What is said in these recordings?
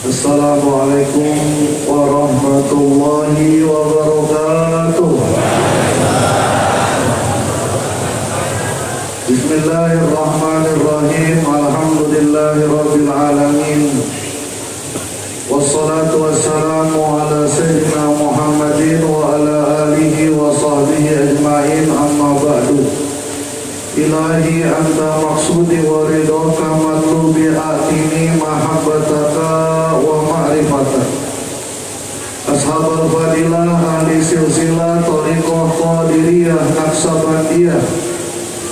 Assalamualaikum warahmatullahi wabarakatuh. Bismillahirrahmanirrahim. Alhamdulillahirabbil alamin. Wassalatu wassalamu ala sayyidina Muhammadin wa ala alihi wa sahbihi ajma'in, amma ba'du. Ilahi anta maksudi wa ridhaka matlubi atini mahabbataka wa ma'rifataka. Ashabul fadilah ahli silsilah tariqah qadiriyah naksabandiyah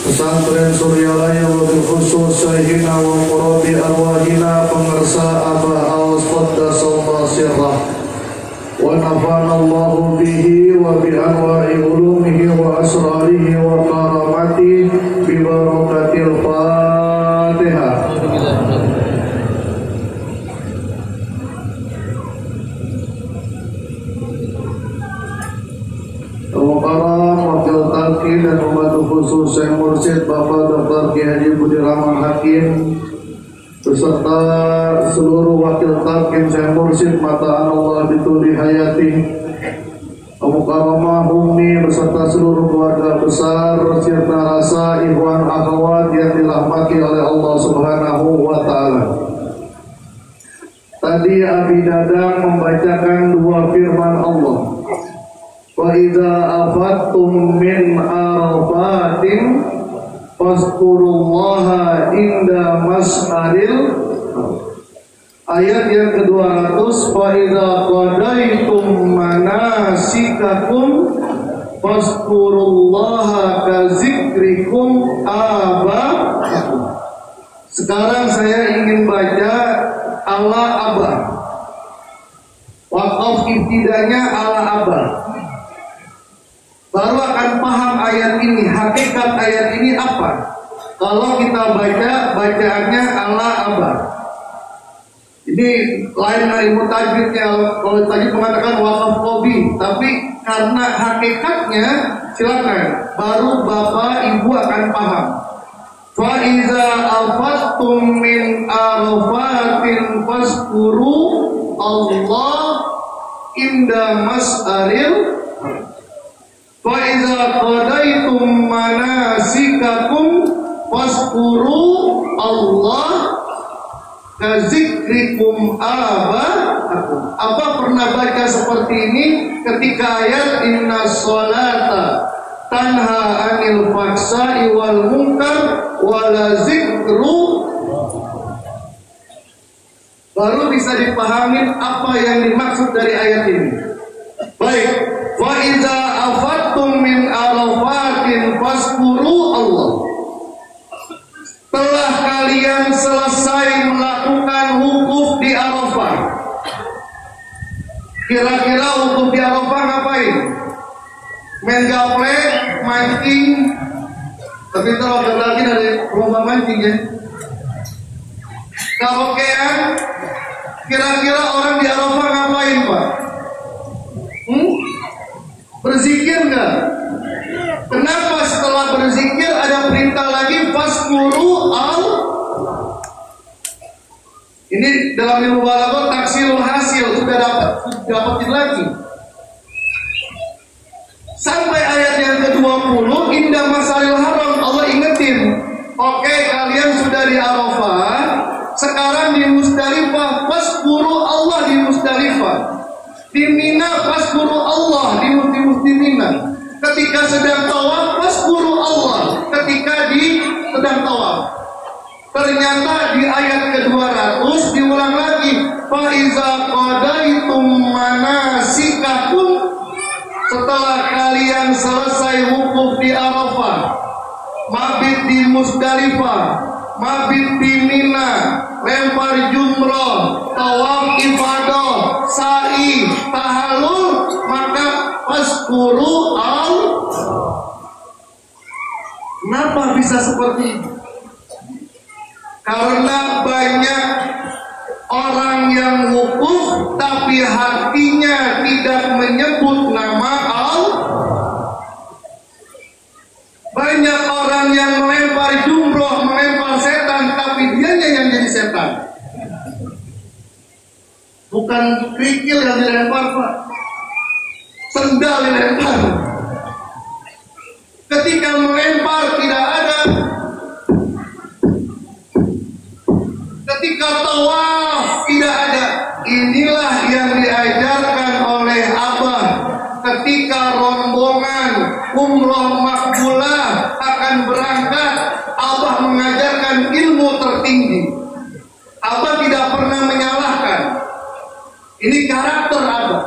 pesantren Suryalaya wabil khusus sahina wa murabi arwahina pengersa Abah Al-Qaddasallahu sirrah wa nafana Allahu bihi wa bi anwa'i ulumihi wa asrarihi wa karamatihi bi barakatil Fatihah. Mukarram Wakil Talqin dan Pembantu Khusus Syekh Mursyid Bapak Dr. Kiai Haji Budi Rahman Hakim beserta seluruh Wakil Talqin Syekh Mursyid Mata Allah Bituli Hayati, Mukarramah Umi beserta seluruh keluarga besar serta rasa ikhwan akhwat yang dirahmati oleh Allah Subhanahu wa Ta'ala. Tadi Abi Dadang membacakan dua firman Allah. Wa idza afattum min arafatin fazkurullaha inda mas'aril. Ayat yang ke-200, fa idza qadaitum manasikakum fazkurullaha kazikrikum aba'akum. Sekarang saya ingin baca ala abah. Waqaf ibtidanya ala abah. Baru akan paham ayat ini, hakikat ayat ini apa. Kalau kita baca bacaannya ala abah. Ini lain dari mutajwidnya. Kalau tadi mengatakan waqaf qobi, tapi karena hakikatnya silakan. Baru bapak ibu akan paham. Fa iza afattum min arafatin fazkuru Allah inda mas'aril. Fa iza qadaitum manasikakum fazkuru Allah kazikrikum aba'akum. Apa pernah baca seperti ini ketika ayat inna sholata tanha anil fahsai wal munkar wala zikru, baru bisa dipahamin apa yang dimaksud dari ayat ini. Baik, wa iza afattum min arafatin fazkuru Allah. Telah kalian selesai melakukan wukuf di Arafah. Kira-kira wukuf di Arafah ngapain? Main gaple, mancing. Tapi kalau ada lagi dari rumah mancing ya. Karaokean. Kira-kira orang di Arafah ngapain, Pak? Berzikir nggak? Kenapa setelah berzikir ada perintah lagi fazkuru Allah? Ini dalam ilmu balaghah taksirul hasil, sudah dapatin lagi. Sampai ayat yang ke-20 indah masaril haram, Allah ingetin. Oke, kalian sudah di Arafah, sekarang di Musdalifah fazkuru Allah di Musdalifah. Di Mina fazkuru Allah di Mina. Ketika sedang tawaf fazkuru Allah ketika sedang tawaf. Ternyata di ayat ke-200 diulang lagi, fa iza qadaitum manasikakum. Setelah kalian selesai wukuf di Arafah, mabit di Musdalifah, mabit di Mina, lempar jumrah, tawaf ifadah, sa'i, tahallul, maka fazkuru Allah. Kenapa bisa seperti ini? Karena banyak orang yang wukuf tapi hatinya tidak menyebut nama Allah. Banyak orang yang melempar jumroh, melempar setan, tapi dianya yang jadi setan. Bukan kerikil yang dilempar, Pak. Sendal dilempar. Ketika melempar tidak ada. Ketika tawaf tidak ada. Inilah yang diajarkan oleh Abah. Ketika rombongan umroh makbulah akan berangkat, Abah mengajarkan ilmu tertinggi. Abah tidak pernah menyalahkan. Ini karakter Abah.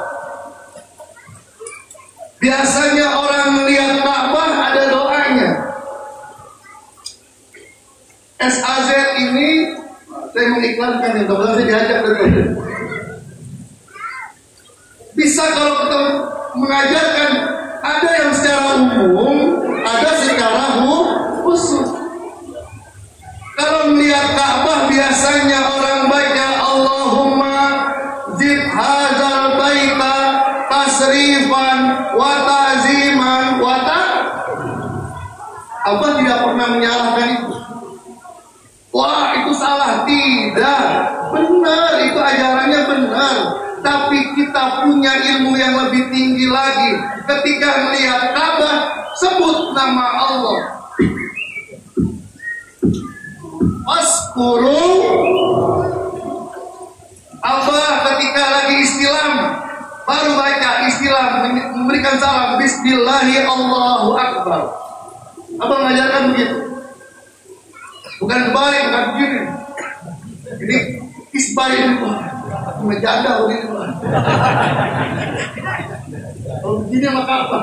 Biasanya orang melihat Ka'bah ada doanya. SAZ ini saya mengiklankan yang kebetulan saya diajak dari bisa kalau kita mengajarkan, ada yang secara umum, ada secara khusus. Kalau melihat Ka'bah biasanya orang baca Allahumma zid hadzal baita tasrifan wa ta'ziman wa Abah tidak pernah menyalahkan itu. Wah, itu salah. Tidak. Benar, itu ajarannya benar. Tapi kita punya ilmu yang lebih tinggi lagi. Ketika melihat Ka'bah, sebut nama Allah. Waskuru. Abah ketika lagi istilam, baru baca istilam, memberikan salam. Bismillahi Allahu Akbar. Abah mengajarkan begitu. Bukan kebalik, bukan begini. Ini isbari ini, menjanda begini. Kalau begini maka apa?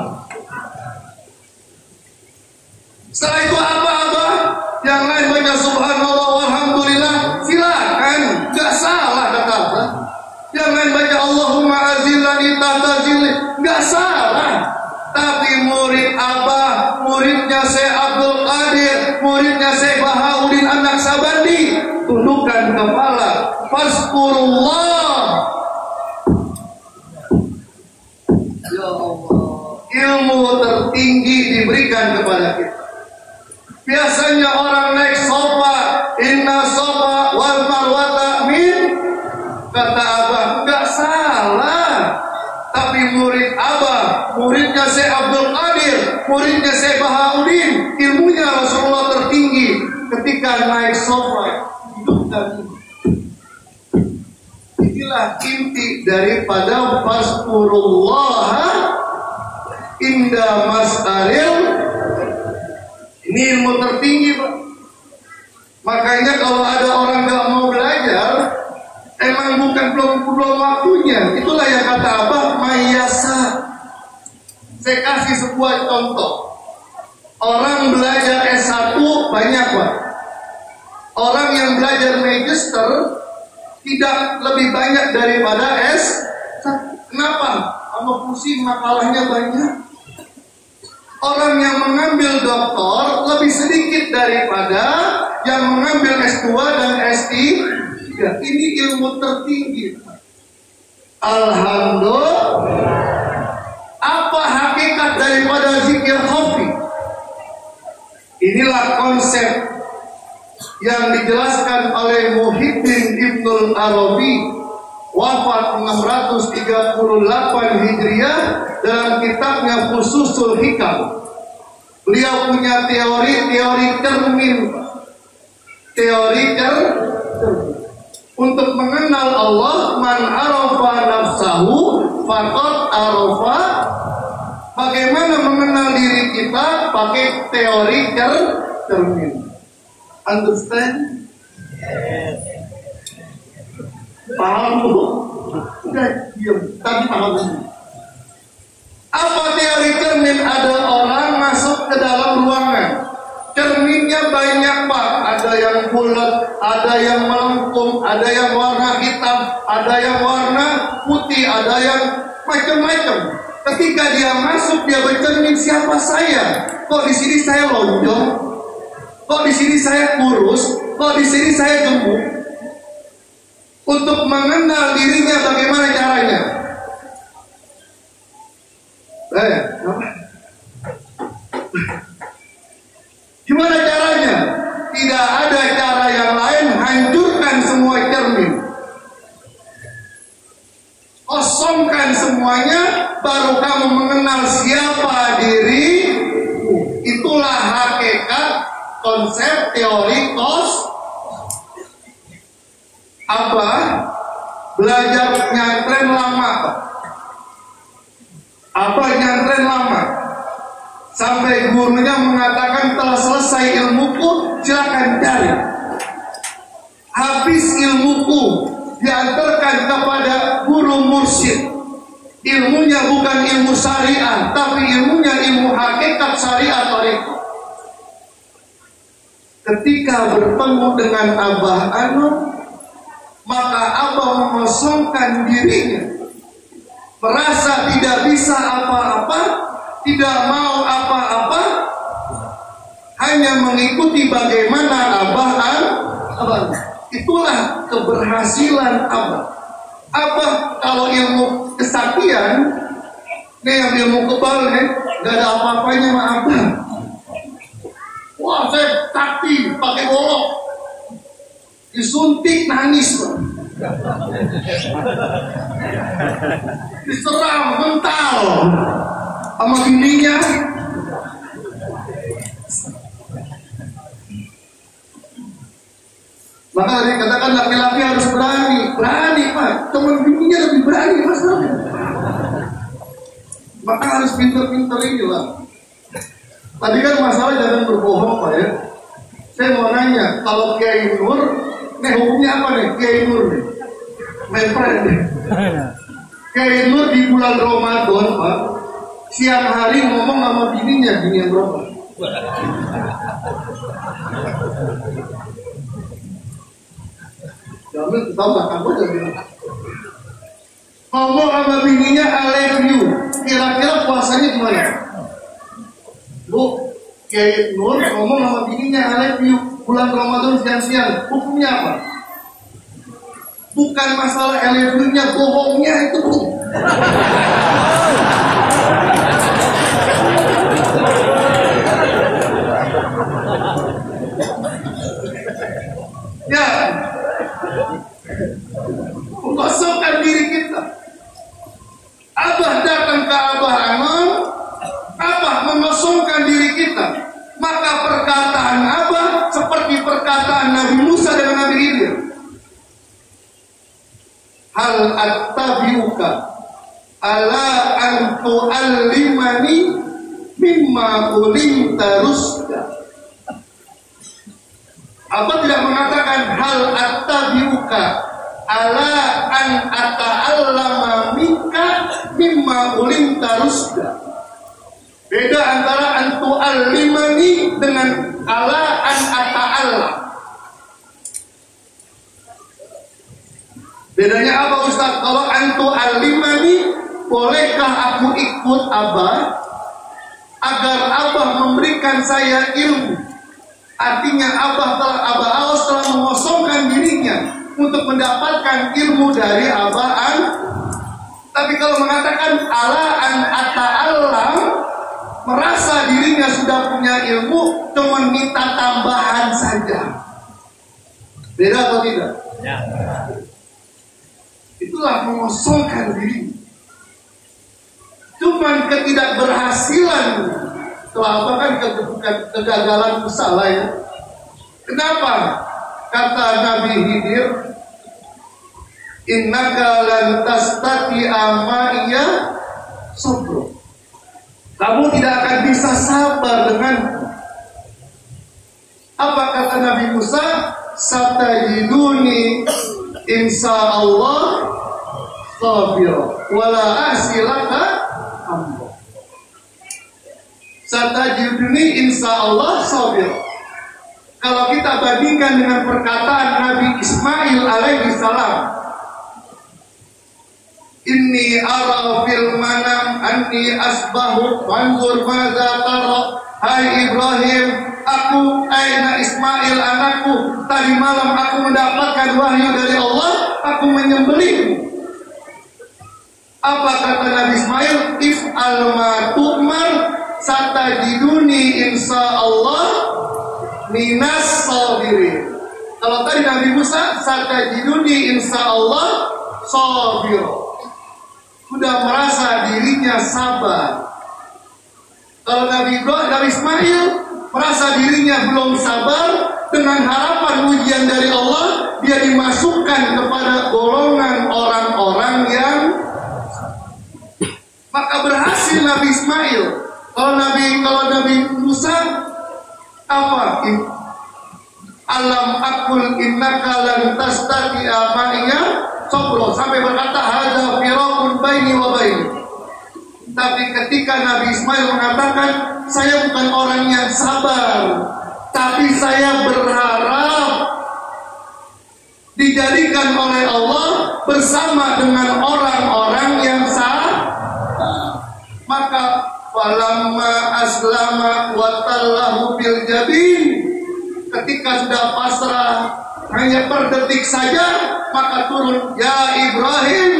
Setelah itu apa? Yang lain baca subhanallah walhamdulillah, silakan, nggak salah kata apa. Yang lain baca Allahumma azillani tahta zilli, nggak salah. Tapi murid Abah, muridnya Syekh Abdul Qadir, muridnya Syekh Bahauddin An-Naqsabandi, tundukkan kepala. Fazkurullah. Ya Allah, ilmu tertinggi diberikan kepada kita. Biasanya orang naik sofa, inna sofa wal marwata min, kata Abah, enggak salah. Tapi murid Abah, muridnya Syekh Abdul Qadir, muridnya Syekh Bahauddin, ilmunya Rasulullah tertinggi. Ketika naik sofa, hidupkan. Inilah inti daripada fazkurullah inda mas'aril. Ini ilmu tertinggi, Pak. Makanya kalau ada orang gak mau belajar, emang bukan belum waktunya. Itulah yang kata Abah, mayasa. Saya kasih sebuah contoh. Orang belajar S1 banyak, Pak. Orang yang belajar magister tidak lebih banyak daripada S1. Kenapa? Sama pusing, makalahnya banyak. Orang yang mengambil doktor lebih sedikit daripada yang mengambil S2 dan S3. Ini ilmu tertinggi. Alhamdulillah. Apa hakikat daripada zikir khafi? Inilah konsep yang dijelaskan oleh Muhyiddin Ibnul Arabi, wafat 638 Hijriah, dalam kitabnya Fususul Hikam. Beliau punya teori termin. Teori termin. Untuk mengenal Allah, man arafa nafsahu faqad arafa. Bagaimana mengenal diri kita? Pakai teori termin. Understand? Paham bu? Udah diam. Tadi paham ini. Apa teori cermin? Ada orang masuk ke dalam ruangan. Cerminnya banyak, Pak. Ada yang bulat, ada yang melengkung, ada yang warna hitam, ada yang warna putih, ada yang macam-macam. Ketika dia masuk, dia bercermin, siapa saya? Kok di sini saya lonjong? Kok di sini saya kurus? Kok di sini saya gemuk? Untuk mengenal dirinya bagaimana caranya? Gimana caranya? Tidak ada cara yang lain, hancurkan semua cermin. semuanya, baru kamu mengenal siapa diri. Itulah hakikat konsep teori Abah belajar nyantren lama. Abah nyantren lama sampai gurunya mengatakan telah selesai ilmuku, silakan cari. Habis ilmuku diantarkan kepada guru mursyid. Ilmunya bukan ilmu syariah, tapi ilmunya ilmu hakikat syariat itu. Ketika bertemu dengan Abah Anum, maka Abah mengosongkan dirinya, merasa tidak bisa apa-apa, tidak mau apa-apa, hanya mengikuti bagaimana Abah. Itulah keberhasilan Abah. Abah kalau ilmu kesaktian, nih yang ilmu kebal nih, gak ada apa-apanya sama Abah. Wah, saya sakti pakai golok, disuntik nangis, diserang mental sama bininya. Maka dikatakan laki-laki harus berani Pak. Teman bininya lebih berani Mas. Maka harus pintar-pintar ini lah. Tadi kan masalah jangan berbohong Pak ya. Saya mau nanya, kalau Kiai Nur, nih hukumnya apa nih Kiai Nur nih? Mepret nih. Kiai Nur di bulan Ramadan Pak, siang hari ngomong sama bininya, bini yang berapa? Jamil tahu gak kamu jadi ngomong sama bininya I love you. Kira-kira puasanya gimana? Bu, Kiai Nur ngomong sama bininya I love you bulan Ramadan siang-siang, hukumnya apa? Bukan masalah I love you-nya, bohongnya itu Bu. Ya, mengosongkan diri kita. Abah datang ke Abah Anom, Abah mengosongkan diri kita. Maka perkataan Abah seperti perkataan Nabi Musa dan Nabi Khidir. Hal attabi'uka ala an tu'allimani mimma ulimta rusda. Abah tidak mengatakan hal attabi'uka ala an ata'allama minka mimma ulimta rusda. Beda antara antu alimani dengan ala an ata'allam. Bedanya apa Ustaz? Kalau antu alimani, bolehkah aku ikut Abah agar Abah memberikan saya ilmu? Artinya Abah Aos telah mengosongkan dirinya untuk mendapatkan ilmu dari Abah An. Tapi kalau mengatakan ala an ata'allam, merasa dirinya sudah punya ilmu, cuma minta tambahan saja. Beda atau tidak? Ya. Itulah mengosongkan diri. Cuman ketidakberhasilan, setelah apa kan kegagalan usaha ya. Kenapa? Kata Nabi Khidir, innaka lan tastati'a ma'iya sabra. Kamu tidak akan bisa sabar denganku. Apa kata Nabi Musa? Satajiduni insyaallah sabira wala asilaka amra. Satajiduni insyaallah sabira. Kalau kita bandingkan dengan perkataan Nabi Ismail alaihi salam, inni ara fil manam anni asbahu wanzur madza tara. Hai Ibrahim, aku aina Ismail anakku, tadi malam aku mendapatkan wahyu dari Allah, aku menyembelihmu. Apa kata Nabi Ismail? If'al ma tu'mar satajiduni insyaallah minas sabirin. Kalau tadi Nabi Musa satajiduni insyaallah sabir. sudah merasa dirinya sabar. Kalau Nabi Ismail merasa dirinya belum sabar, dengan harapan ujian dari Allah, dia dimasukkan kepada golongan orang-orang yang maka berhasil Nabi Ismail. Kalau Nabi Musa apa? Alam akul innaka lan tastati'a ma'iya sabra, sampai berkata hadza firaqun baini wa baini. Tapi ketika Nabi Ismail mengatakan saya bukan orang yang sabar, tapi saya berharap dijadikan oleh Allah bersama dengan orang-orang yang sabar, maka falamma aslama wa tallahu bil jabin, ketika sudah pasrah hanya per detik saja, maka turun ya Ibrahim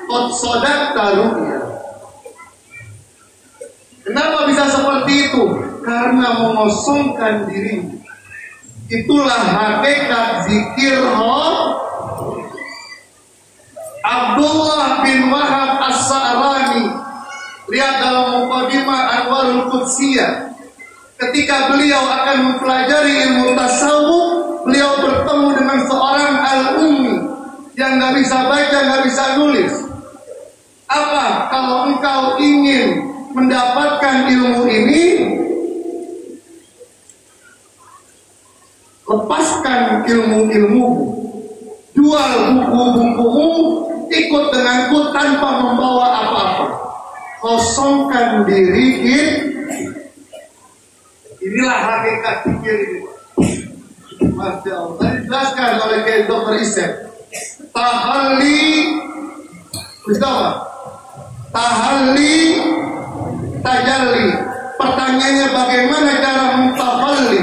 qad sadaqta ru'ya. Kenapa bisa seperti itu? Karena mengosongkan diri. Itulah hakikat zikir Abdullah bin Wahab As-Sa'rani, lihat dalam Muqaddimah Anwarul Qudsiyah, ketika beliau akan mempelajari ilmu tasawuf, beliau bertemu dengan seorang al-ummi yang nggak bisa baca, nggak bisa nulis. Apa kalau engkau ingin mendapatkan ilmu ini? Lepaskan ilmu-ilmu, jual buku-bukumu, ikut denganku tanpa membawa apa-apa. Kosongkan diri. Inilah hakikat zikir ini. Masya Allah. Dijelaskan oleh Dr. Isep. Tahalli, apa? Tahalli, tajalli. Pertanyaannya bagaimana cara mentahalli?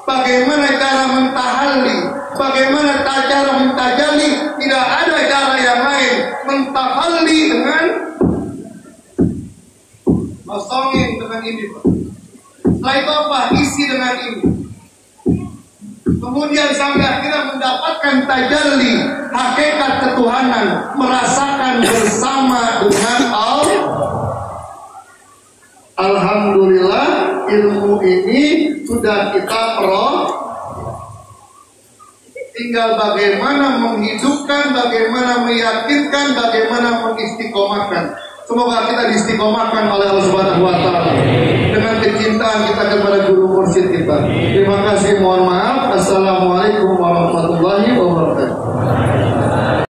Bagaimana cara mentahalli? Bagaimana cara mentajalli? Tidak ada cara yang lain. Mentahalli dengan kosongin dengan ini, Pak. Setelah itu apa? Isi dengan ini. Kemudian sampai akhirnya mendapatkan tajalli, hakikat ketuhanan, merasakan bersama dengan Allah. Alhamdulillah, ilmu ini sudah kita tinggal bagaimana menghidupkan, bagaimana meyakinkan, bagaimana mengistiqomahkan. Semoga kita diistiqomahkan oleh Allah Subhanahu wa taala dengan kecintaan kita kepada guru mursyid kita. Terima kasih, mohon maaf. Assalamualaikum warahmatullahi wabarakatuh.